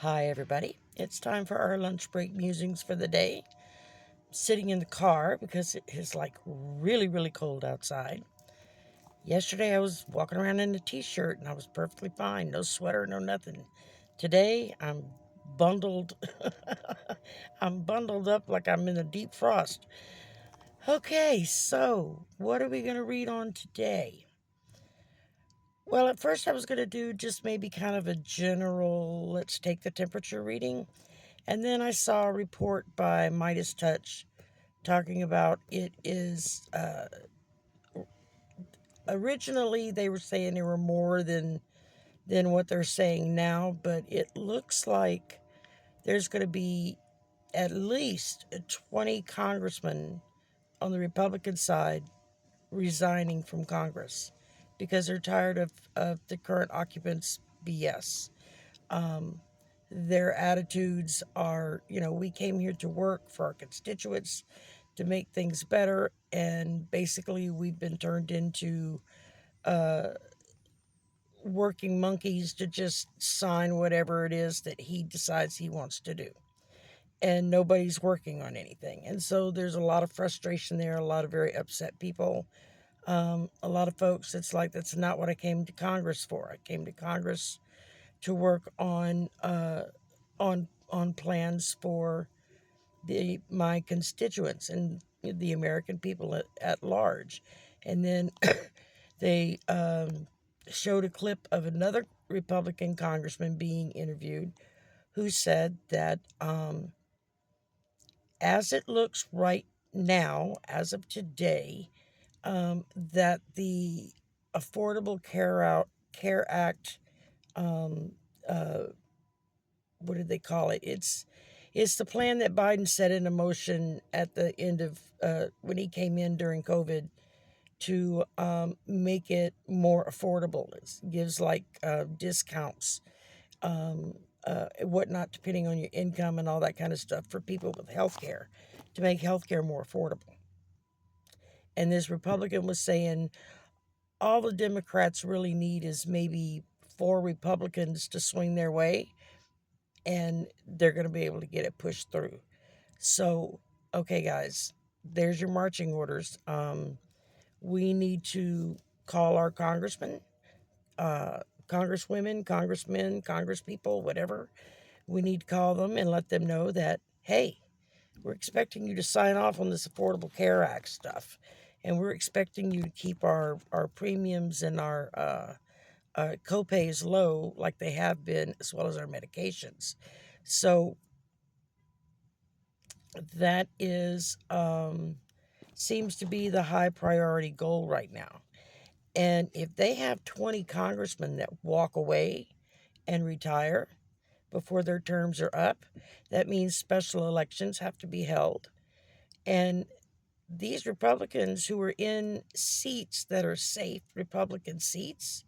Hi, everybody. It's time for our lunch break musings for the day. I'm sitting in the car because it is like really, really cold outside. Yesterday, I was walking around in a t shirt and I was perfectly fine. No sweater, no nothing. Today, I'm bundled. I'm bundled up like I'm in a deep frost. Okay, so what are we going to read on today? Well, at first, I was going to do just maybe kind of a general let's take the temperature reading. And then I saw a report by Midas Touch talking about it is originally they were saying there were more than what they're saying now, but it looks like there's going to be at least 20 congressmen on the Republican side resigning from Congress because they're tired of the current occupants' BS. Um, their attitudes are, we came here to work for our constituents to make things better, and basically we've been turned into uh, working monkeys to just sign whatever it is that he decides he wants to do. And nobody's working on anything. And so there's a lot of frustration there, a lot of very upset people. A lot of folks, it's like, that's not what I came to Congress for. I came to Congress to work on plans for my constituents and the American people at large. And then they showed a clip of another Republican congressman being interviewed who said that as it looks right now, as of today, that the Affordable Care Act, um, uh, what did they call it? It's the plan that Biden set into motion at the end of when he came in during COVID to make it more affordable. It gives like discounts, whatnot, depending on your income and all that kind of stuff for people with health care to make health care more affordable. And this Republican was saying all the Democrats really need is maybe 4 Republicans to swing their way, and they're going to be able to get it pushed through. So, okay, guys, there's your marching orders. We need to call our congressmen, congresswomen, congressmen, congresspeople, whatever. We need to call them and let them know that, hey, we're expecting you to sign off on this Affordable Care Act stuff. And we're expecting you to keep our premiums and our copays low like they have been, as well as our medications. So that is seems to be the high priority goal right now. And if they have 20 congressmen that walk away and retire before their terms are up, that means special elections have to be held. And these Republicans who are in seats that are safe Republican seats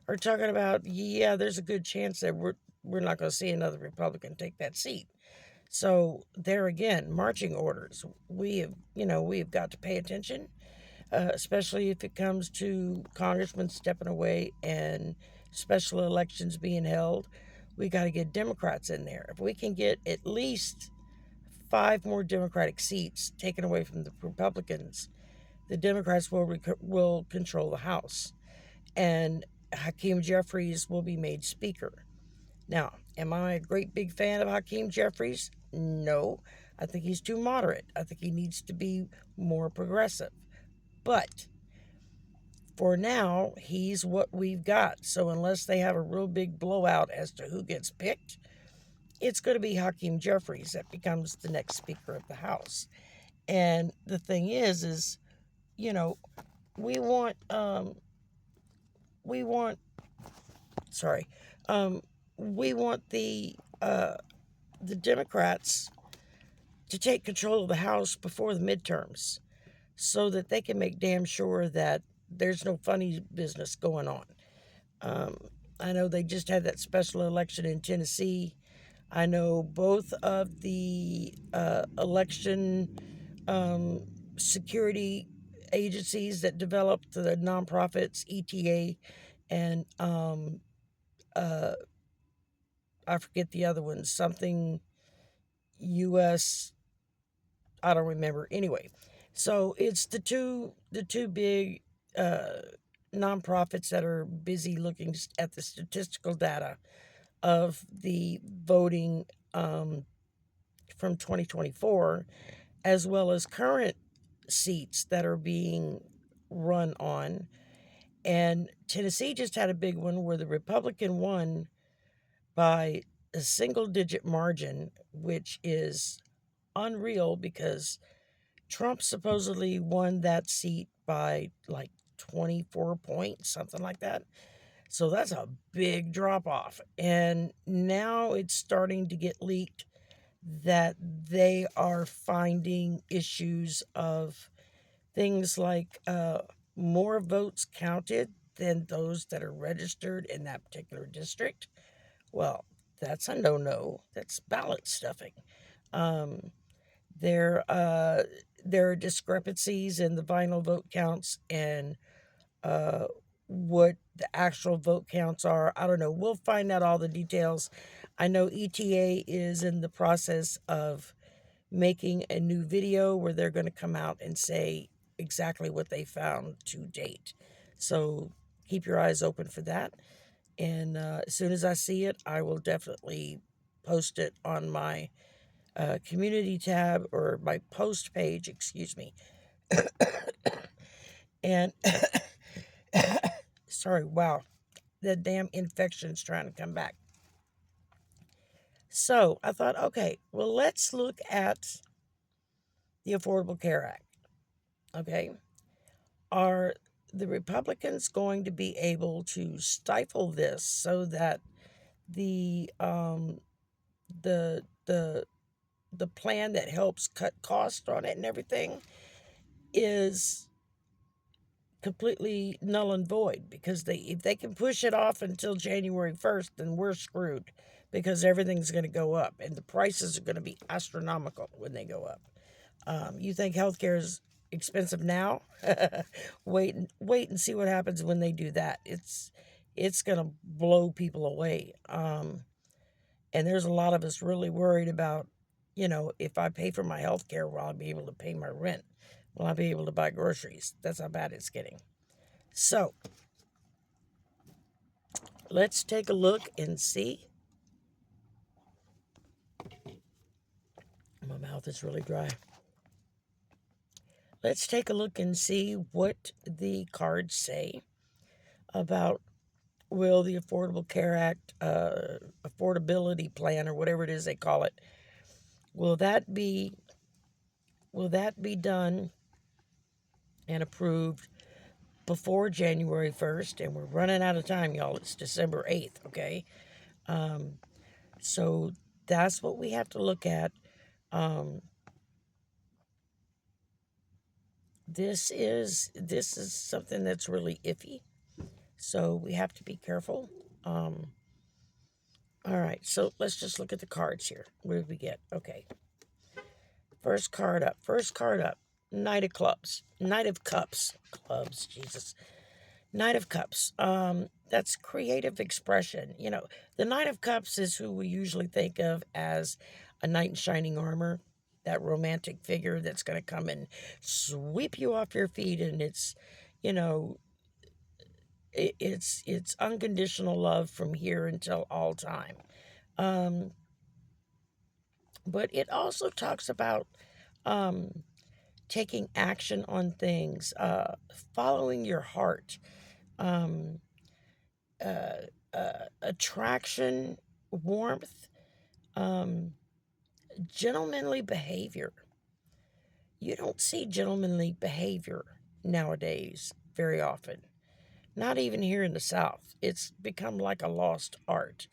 are talking about, yeah, there's a good chance that we're not going to see another Republican take that seat. So there again, marching orders. We have got to pay attention, especially if it comes to congressmen stepping away and special elections being held. We got to get Democrats in there. If we can get at least 5 more Democratic seats taken away from the Republicans, the Democrats will control the House, and Hakeem Jeffries will be made Speaker. Now, am I a great big fan of Hakeem Jeffries? No. I think he's too moderate. I think he needs to be more progressive. But for now, he's what we've got. So unless they have a real big blowout as to who gets picked, it's going to be Hakeem Jeffries that becomes the next Speaker of the House. And the thing is, you know, we want, we want, sorry, we want the Democrats to take control of the House before the midterms so that they can make damn sure that there's no funny business going on. Um, I know they just had that special election in Tennessee. I know both of the election security agencies that developed the nonprofits, ETA and uh, I forget the other one, something U.S. I don't remember. Anyway, so it's the two big nonprofits that are busy looking at the statistical data of the voting from 2024, as well as current seats that are being run on. And Tennessee just had a big one where the Republican won by a single digit margin, which is unreal because Trump supposedly won that seat by like 24 points, something like that. So that's a big drop off. And now it's starting to get leaked that they are finding issues of things like more votes counted than those that are registered in that particular district. Well, that's a no-no. That's ballot stuffing. Um, there, uh, there are discrepancies in the final vote counts and uh, what the actual vote counts are. I don't know. We'll find out all the details. I know ETA is in the process of making a new video where they're going to come out and say exactly what they found to date. So keep your eyes open for that. And as soon as I see it, I will definitely post it on my community tab or my post page, excuse me. And sorry, wow, the damn infection's trying to come back. So I thought, okay, well, let's look at the Affordable Care Act. Okay. Are the Republicans going to be able to stifle this so that the um, the the the plan that helps cut cost on it and everything is completely null and void? Because if they can push it off until January 1st, then we're screwed because everything's going to go up and the prices are going to be astronomical when they go up. You think healthcare is expensive now? Wait and see what happens when they do that. It's going to blow people away. And there's a lot of us really worried about, if I pay for my healthcare, will I be able to pay my rent? Will I be able to buy groceries? That's how bad it's getting. So let's take a look and see. My mouth is really dry. Let's take a look and see what the cards say about will the Affordable Care Act affordability plan or whatever it is they call it, will that be done and approved before January 1st? And we're running out of time, y'all. It's December 8th, okay? So that's what we have to look at. This is something that's really iffy, so we have to be careful. All right, so let's just look at the cards here. What did we get? Okay. First card up. Knight of Clubs. Jesus. Knight of Cups. That's creative expression. The Knight of Cups is who we usually think of as a knight in shining armor, that romantic figure that's going to come and sweep you off your feet, and it's, it's unconditional love from here until all time. But it also talks about taking action on things, following your heart, um, attraction, warmth, gentlemanly behavior. You don't see gentlemanly behavior nowadays very often. Not even here in the South. It's become like a lost art.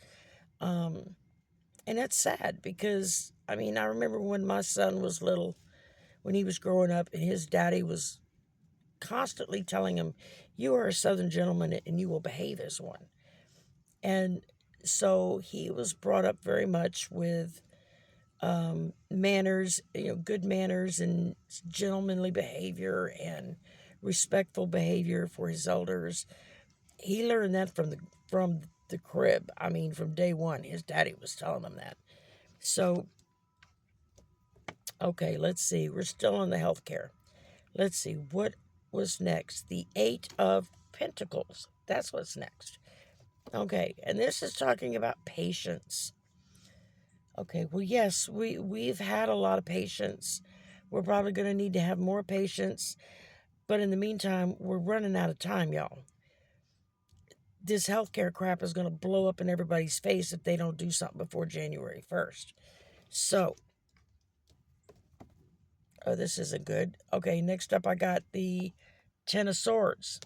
And that's sad because, I remember when my son was little, when he was growing up, and his daddy was constantly telling him, "You are a Southern gentleman and you will behave as one." And so he was brought up very much with manners, good manners and gentlemanly behavior and respectful behavior for his elders. He learned that from the the crib. I mean, from day one, his daddy was telling him that. So, okay, let's see. We're still on the healthcare. Let's see. What was next? The Eight of Pentacles. That's what's next. Okay, and this is talking about patience. Okay, well, yes, we've had a lot of patience. We're probably going to need to have more patience. But in the meantime, we're running out of time, y'all. This healthcare crap is going to blow up in everybody's face if they don't do something before January 1st. So, oh, this isn't good. Okay, next up I got the Ten of Swords.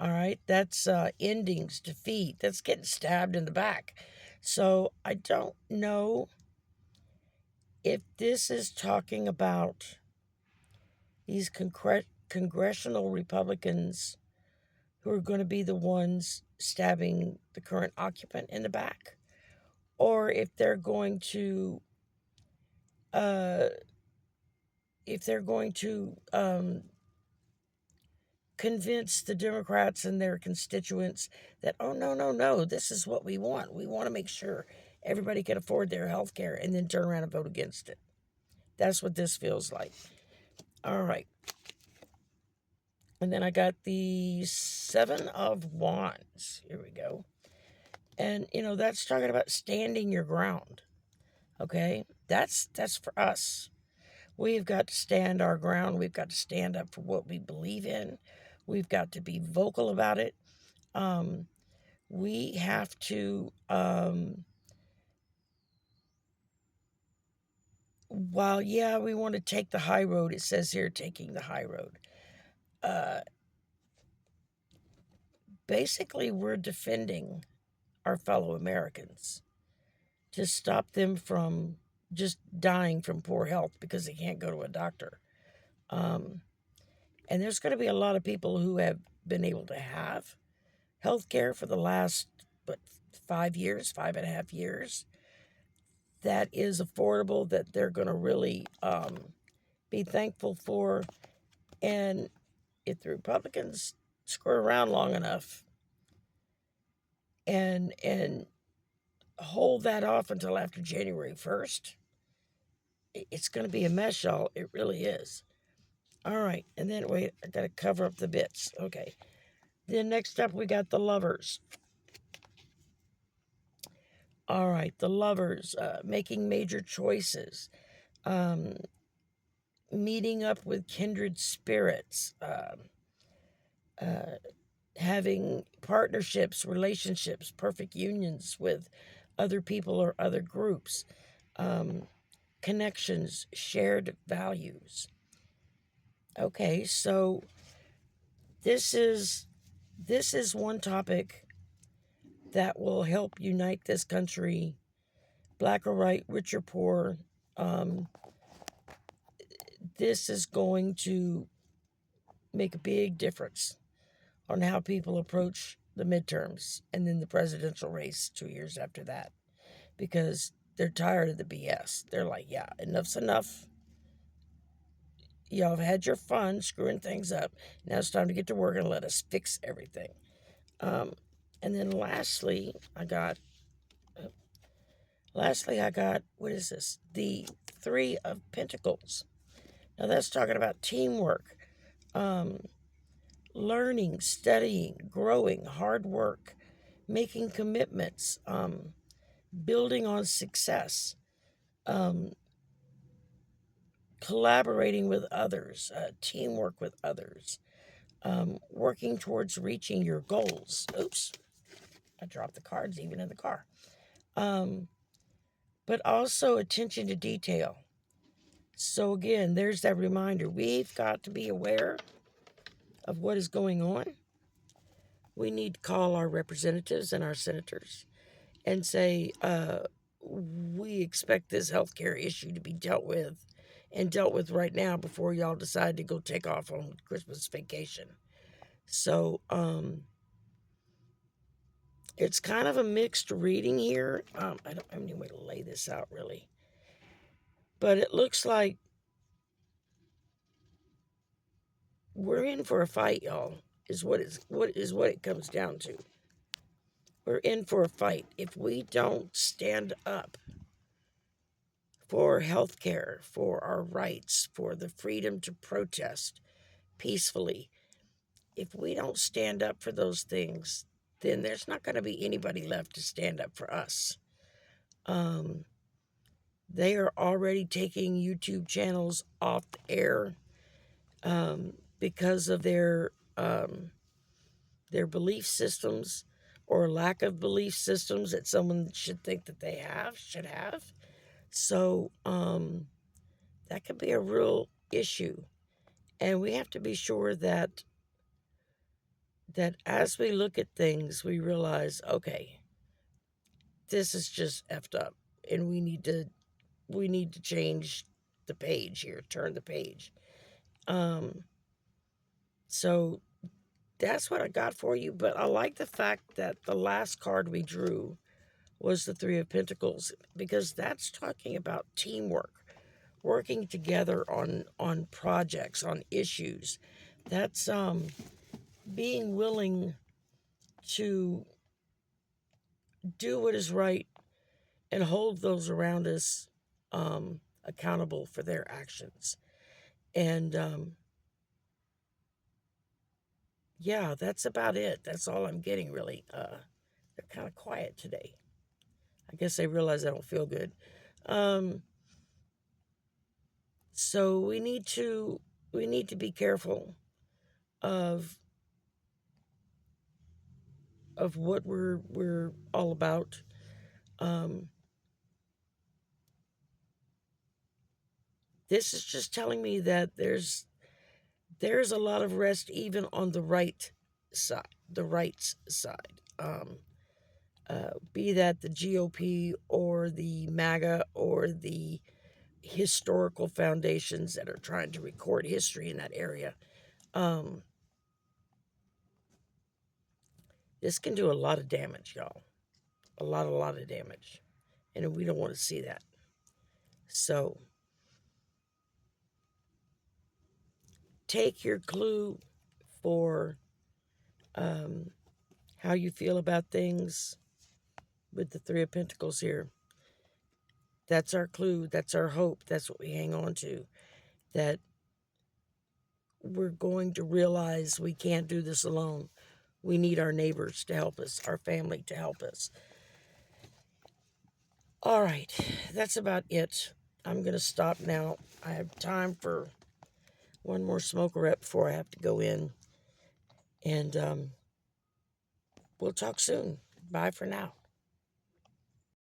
All right, that's endings, defeat. That's getting stabbed in the back. So I don't know if this is talking about these congressional Republicans who are going to be the ones stabbing the current occupant in the back, or if they're going to, uh, convince the Democrats and their constituents that, oh, no, no, no, this is what we want. We want to make sure everybody can afford their health care, and then turn around and vote against it. That's what this feels like. All right. And then I got the Seven of Wands. Here we go. And, that's talking about standing your ground. Okay? That's for us. We've got to stand our ground. We've got to stand up for what we believe in. We've got to be vocal about it. We have to, while, yeah, we want to take the high road, it says here, taking the high road. Basically, we're defending our fellow Americans to stop them from just dying from poor health because they can't go to a doctor. And there's going to be a lot of people who have been able to have health care for the last, 5.5 years, that is affordable, that they're going to really be thankful for. And if the Republicans screw around long enough and hold that off until after January 1st, it's going to be a mess, y'all. It really is. All right. And then, wait, I got to cover up the bits. Okay. Then next up, we got the Lovers. All right. The Lovers, making major choices, meeting up with kindred spirits, having partnerships, relationships, perfect unions with other people or other groups, connections, shared values. Okay, so this is one topic that will help unite this country, black or white, rich or poor. This is going to make a big difference on how people approach the midterms and then the presidential race 2 years after that, because they're tired of the BS. They're like, yeah, enough's enough. Y'all have had your fun screwing things up. Now it's time to get to work and let us fix everything. And then lastly, I got, what is this? The Three of Pentacles. Now that's talking about teamwork, learning, studying, growing, hard work, making commitments, building on success, collaborating with others, teamwork with others, working towards reaching your goals. Oops, I dropped the cards even in the car. But also attention to detail. So again, there's that reminder. We've got to be aware of what is going on. We need to call our representatives and our senators and say, we expect this healthcare issue to be dealt with right now before y'all decide to go take off on Christmas vacation. So, it's kind of a mixed reading here. I don't have any way to lay this out really, but it looks like we're in for a fight, y'all. Is what it comes down to. we're in for a fight. If we don't stand up for health care, for our rights, for the freedom to protest peacefully, if we don't stand up for those things, then there's not going to be anybody left to stand up for us. They are already taking YouTube channels off the air because of their belief systems or lack of belief systems that someone should think that they should have. So that could be a real issue. And we have to be sure that as we look at things, we realize, okay, this is just effed up, and we need to change the page here, turn the page. So that's what I got for you. But I like the fact that the last card we drew was the Three of Pentacles, because that's talking about teamwork, working together on projects, on issues. That's being willing to do what is right and hold those around us accountable for their actions. And yeah, that's about it. That's all I'm getting, really. They're kind of quiet today. I guess they realize I don't feel good. So we need to be careful of what we're all about. This is just telling me that there's a lot of rest even on the right side, the rights side. Be that the GOP or the MAGA or the historical foundations that are trying to record history in that area. This can do a lot of damage, y'all. A lot of damage. And we don't want to see that. So, take your clue for how you feel about things with the Three of Pentacles here. That's our clue. That's our hope. That's what we hang on to. That we're going to realize we can't do this alone. We need our neighbors to help us, our family to help us. All right, that's about it. I'm going to stop now. I have time for one more smoke rep before I have to go in. And we'll talk soon. Bye for now.